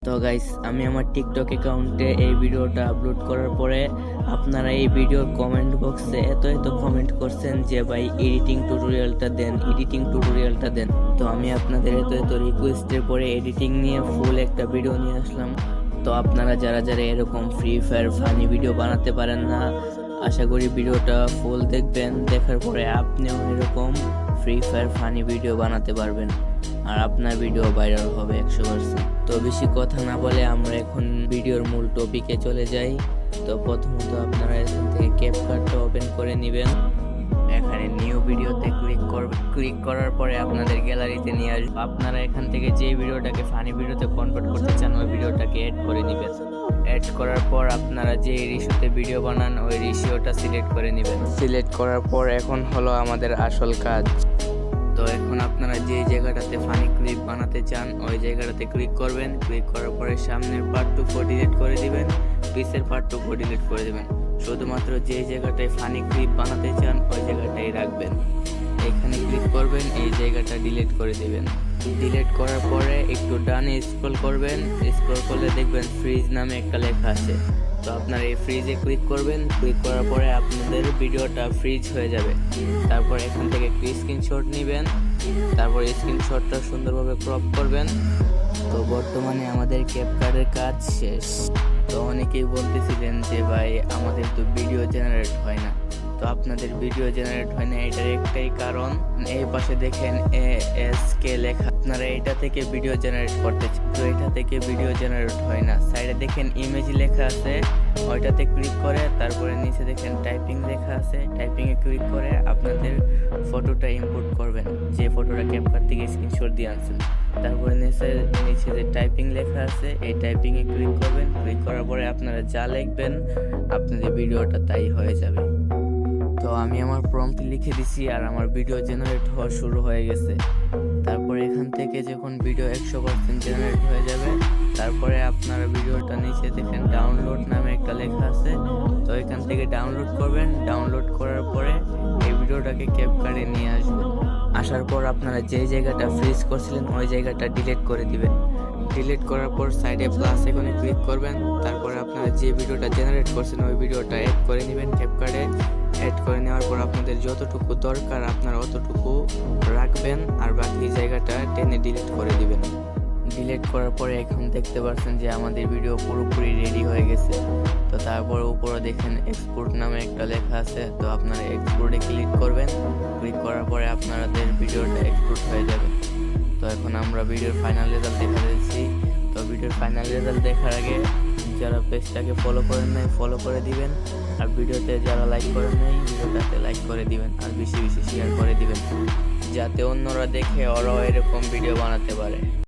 তো গাইস, আমি আমার টিকটক অ্যাকাউন্টে এই ভিডিওটা আপলোড করার পরে আপনারা এই ভিডিওর কমেন্ট বক্সে এত কমেন্ট করছেন যে ভাই এডিটিং টিউটোরিয়ালটা দেন। তো আমি আপনাদের এত রিকোয়েস্টের পরে এডিটিং নিয়ে ফুল একটা ভিডিও নিয়ে আসলাম। তো আপনারা যারা এরকম ফ্রি ফায়ার ফানি ভিডিও বানাতে পারেন না, আশা করি ভিডিওটা ফুল দেখবেন। দেখার পরে আপনিও এরকম ফ্রি ফায়ার ফানি ভিডিও বানাতে পারবেন আর আপনার ভিডিও ভাইরাল হবে 100%। তো বেশি কথা না বলে আমরা এখন ভিডিওর মূল টপিকে চলে যাই। তো প্রথমত আপনারা এখান থেকে ক্যাপকাটটা ওপেন করে নেবেন। এখানে নিউ ভিডিওতে ক্লিক করার পরে আপনাদের গ্যালারিতে নিয়ে আসবে। আপনারা এখান থেকে যে ভিডিওটাকে ফানি ভিডিওতে কনভার্ট করতে চান ওই ভিডিওটাকে অ্যাড করে নেবেন। অ্যাড করার পর আপনারা যে রেশিওতে ভিডিও বানান ওই রেশিওটা সিলেক্ট করে নেবেন। সিলেক্ট করার পর এখন হলো আমাদের আসল কাজ। তো এখন আপনারা যে জায়গাটাতে ফানি ক্লিপ বানাতে চান ওই জায়গাটাতে ক্লিক করবেন। ক্লিক করার পরে সামনের পার্ট 2 ডিলিট করে দিবেন, পিছের পার্ট 2 ডিলিট করে দিবেন। শুধুমাত্র যে জায়গাটায় ফানি ক্লিপ বানাতে চান ওই জায়গাটাই রাখবেন। এখানে ক্লিক করবেন, এই জায়গাটা ডিলিট করে দিবেন। ডিলিট করার পরে একটু ডানে স্ক্রল করবেন। স্ক্রল করলে দেখবেন ফ্রিজ নামে একটা লেখা আছে। তো আপনারা এই ফ্রিজে ক্লিক করবেন। ক্লিক করার পরে আপনাদের ভিডিওটা ফ্রিজ হয়ে যাবে। তারপর এখান থেকে একটি স্ক্রিনশট নেবেন। তারপর স্ক্রিনশটটা সুন্দরভাবে ক্রপ করবেন। তো বর্তমানে আমাদের ক্যাপকাটের কাজ শেষ। তো অনেকেই বলতেছিলেন যে ভাই আমাদের তো ভিডিও জেনারেট হয় না। তো আপনাদের ভিডিও জেনারেট হয় না এটার একটাই কারণ, এই পাশে দেখেন ASK লেখা। আপনারা এটা থেকে ভিডিও জেনারেট করতে চান, তো এটা থেকে ভিডিও জেনারেট হয় না। সাইডে দেখেন ইমেজ লেখা আছে, ওইটাতে ক্লিক করে তারপরে নিচে দেখেন টাইপিং লেখা আছে। টাইপিংয়ে ক্লিক করে আপনাদের ফটোটা ইম্পোর্ট করবেন, যে ফটোটা ক্যাপকাট থেকে স্ক্রিনশট দিয়ে আনছেন। তারপরে নিচে যে টাইপিং লেখা আছে এই টাইপিংয়ে ক্লিক করবেন। ক্লিক করার পরে আপনারা যা লিখবেন আপনাদের ভিডিওটা তাই হয়ে যাবে। তো আমি আমার প্রম্পট লিখে দিছি আর আমার ভিডিও জেনারেট হওয়া শুরু হয়ে গেছে। তারপরে এখান থেকে যখন ভিডিও 100% জেনারেট হয়ে যাবে তারপরে আপনারা ভিডিওটা নিচে দেখেন ডাউনলোড নামে একটা লেখা আছে। তো এখান থেকে ডাউনলোড করবেন। ডাউনলোড করার পরে এই ভিডিওটাকে ক্যাপকাটে নিয়ে আসবেন। আসার পর আপনারা যে জায়গাটা ফ্রিজ করছিলেন ওই জায়গাটা ডিলিট করে দিবেন। ডিলিট করার পর সাইডে প্লাস আইকনে ক্লিক করবেন। তারপরে আপনারা যে ভিডিওটা জেনারেট করছেন ওই ভিডিওটা অ্যাড করে নেবেন ক্যাপকাটে। অ্যাড করে নেওয়ার পর আপনাদের যতটুকু দরকার আপনারা অতটুকু রাখবেন আর বাকি জায়গাটা টেনে ডিলিট করে দিবেন। ডিলিট করার পরে এখন দেখতে পাচ্ছেন যে আমাদের ভিডিও পুরোপুরি রেডি হয়ে গেছে। তো তারপর উপরে দেখেন এক্সপোর্ট নামে একটা লেখা আছে। তো আপনারা এক্সপোর্টে ক্লিক করবেন। ক্লিক করার পরে আপনাদের ভিডিওটা এক্সপোর্ট হয়ে যাবে। তো এখন আমরা ভিডিওর ফাইনাল রেজাল্ট দেখা দিচ্ছি। তো ভিডিওর ফাইনাল রেজাল্ট দেখার আগে যারা পেজটাকে ফলো করেন নাই ফলো করে দিবেন, আর ভিডিওতে যারা লাইক করেন নাই ভিডিওটাতে লাইক করে দিবেন আর বেশি শেয়ার করে দিবেন, যাতে অন্যরা দেখে ওরাও এরকম ভিডিও বানাতে পারে।